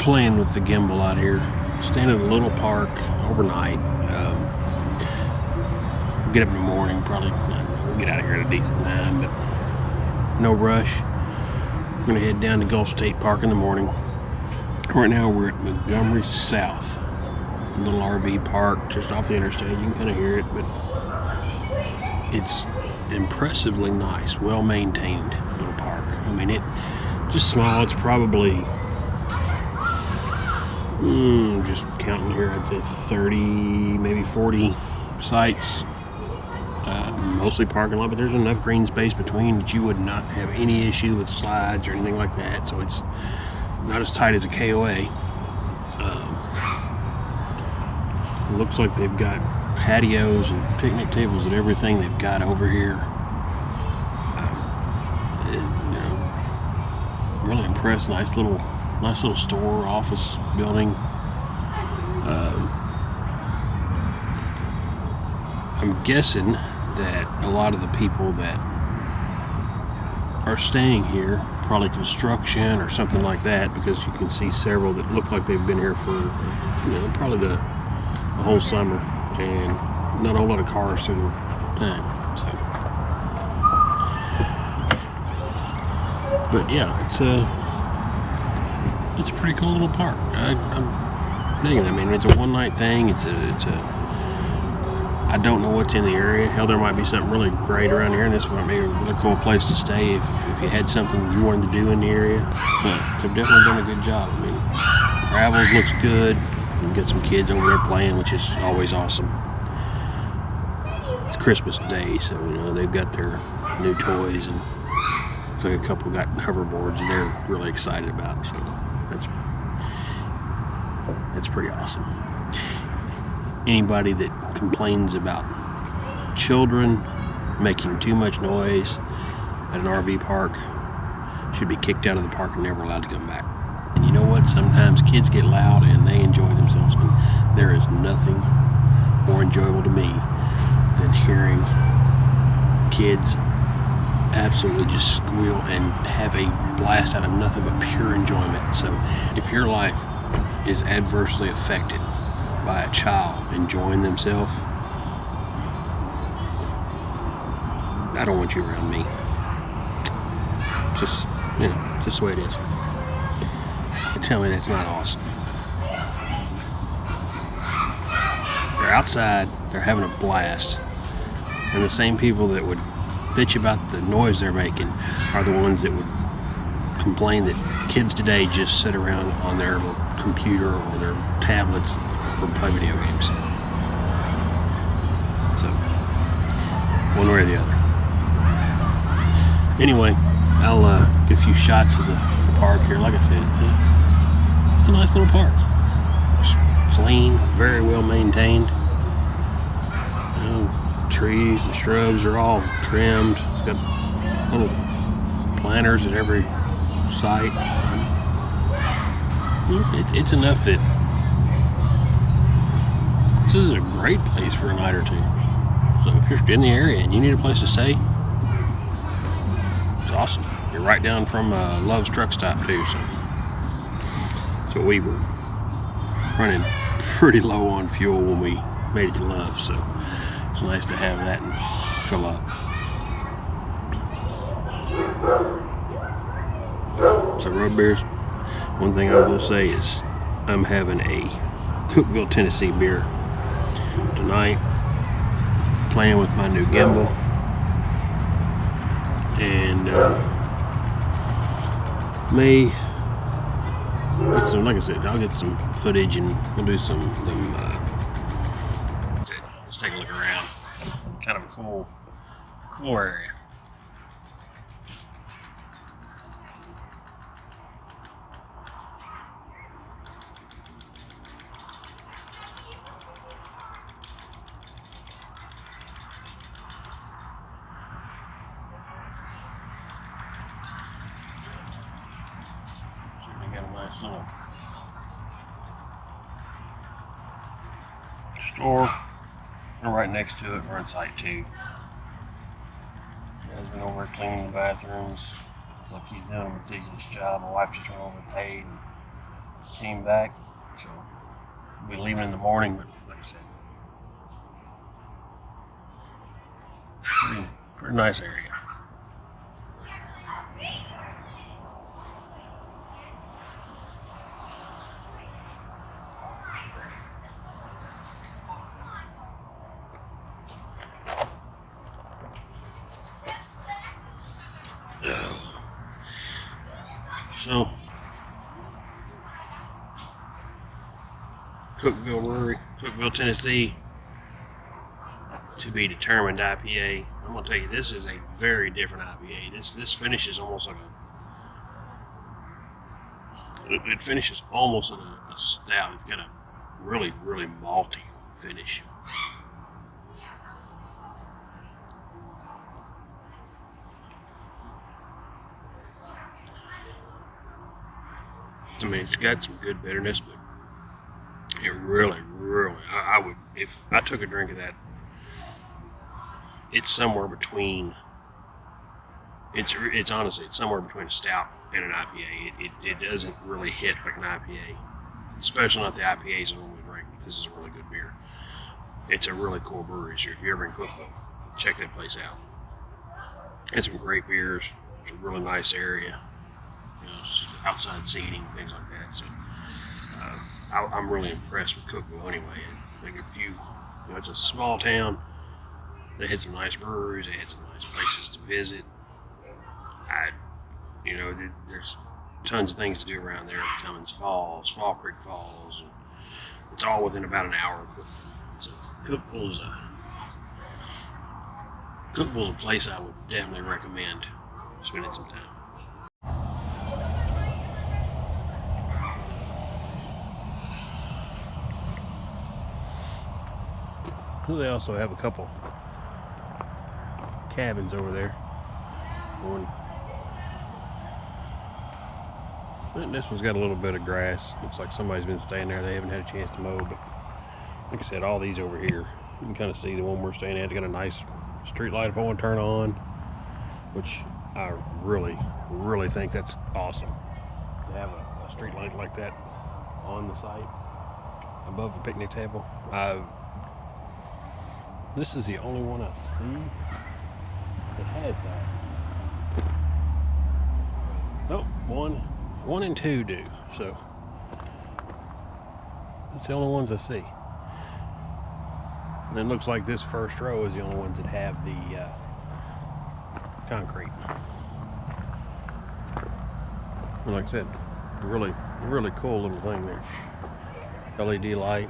playing with the gimbal out here. Staying at a little park overnight. We'll get up in the morning, probably. We'll get out of here at a decent time, but no rush. We're gonna head down to Gulf State Park in the morning. Right now we're at Montgomery South, a little RV park just off the interstate. You can kind of hear it, but it's impressively nice, well maintained little park. I mean, it just small. It's probably just counting here, I'd say 30, maybe 40 sites, mostly parking lot, but there's enough green space between that you would not have any issue with slides or anything like that. So it's not as tight as a KOA. Looks like they've got patios and picnic tables and everything they've got over here. Really impressed. Nice little store, office building. I'm guessing that a lot of the people that are staying here, probably construction or something like that, because you can see several that look like they've been here for probably the whole summer, and not a whole lot of cars through the time. So, but yeah, it's a pretty cool little park. I'm digging it. I mean, it's a one-night thing. I don't know what's in the area. Hell, there might be something really great around here, and this might be a really cool place to stay if you had something you wanted to do in the area. But they've definitely done a good job. I mean, Gravels looks good. You get some kids over there playing, which is always awesome. It's Christmas Day, so they've got their new toys, and it's like a couple got hoverboards, and they're really excited about it. So that's pretty awesome. Anybody that complains about children making too much noise at an RV park should be kicked out of the park and never allowed to come back. And you know what? Sometimes kids get loud and they enjoy themselves. And there is nothing more enjoyable to me than hearing kids absolutely just squeal and have a blast out of nothing but pure enjoyment. So if your life is adversely affected by a child enjoying themselves, I don't want you around me. Just the way it is. Tell me that's not awesome. They're outside, they're having a blast, and the same people that would bitch about the noise they're making are the ones that would complain that kids today just sit around on their computer or their tablets or play video games. So, one way or the other. Anyway, I'll get a few shots of the park here. Like I said, it's a nice little park. It's clean, very well maintained. Trees, the shrubs are all trimmed. It's got little planters at every site. It's enough that this is a great place for a night or two. So if you're in the area and you need a place to stay, it's awesome. You're right down from Love's truck stop too. So we were running pretty low on fuel when we made it to Love. So it's nice to have that and fill up. So road beers, one thing I will say is I'm having a Cookeville, Tennessee beer tonight, playing with my new gimbal, and may get some, like I said, I'll get some footage and we'll do some let's take a look around. Kind of a cool area. We got a nice little store. We're right next to it. We're in site 2. Guy's been over cleaning the bathrooms. Looks like he's doing a ridiculous job. My wife just went over and paid. came back, so we'll be leaving in the morning, but like I said, pretty nice area. So, Cookeville, Tennessee, to be determined IPA. I'm gonna tell you, this is a very different IPA. This finishes almost like it finishes almost like a stout. It's got a really malty finish. I mean, it's got some good bitterness, but it really, I would, if I took a drink of that, it's somewhere between, it's honestly, it's somewhere between a stout and an IPA. It doesn't really hit like an IPA, especially not the IPAs I normally drink, but this is a really good beer. It's a really cool brewery, so if you're ever in Cookeville, check that place out. It's some great beers. It's a really nice area. You know, outside seating, things like that. So I'm really impressed with Cookeville anyway. And like it's a small town. They had some nice breweries. They had some nice places to visit. There's tons of things to do around there. Cummins Falls, Fall Creek Falls. And it's all within about an hour of Cookeville. So Cookeville's a place I would definitely recommend spending some time. They also have a couple cabins over there. This one's got a little bit of grass. Looks like somebody's been staying there. They haven't had a chance to mow, but like I said, all these over here, you can kind of see the one we're staying at. It's got a nice street light if I want to turn on, which I really think that's awesome to have a street light like that on the site above the picnic table. This is the only one I see that has that. Nope, one and two do. So that's the only ones I see. And it looks like this first row is the only ones that have the concrete. And like I said, really cool little thing there. LED light.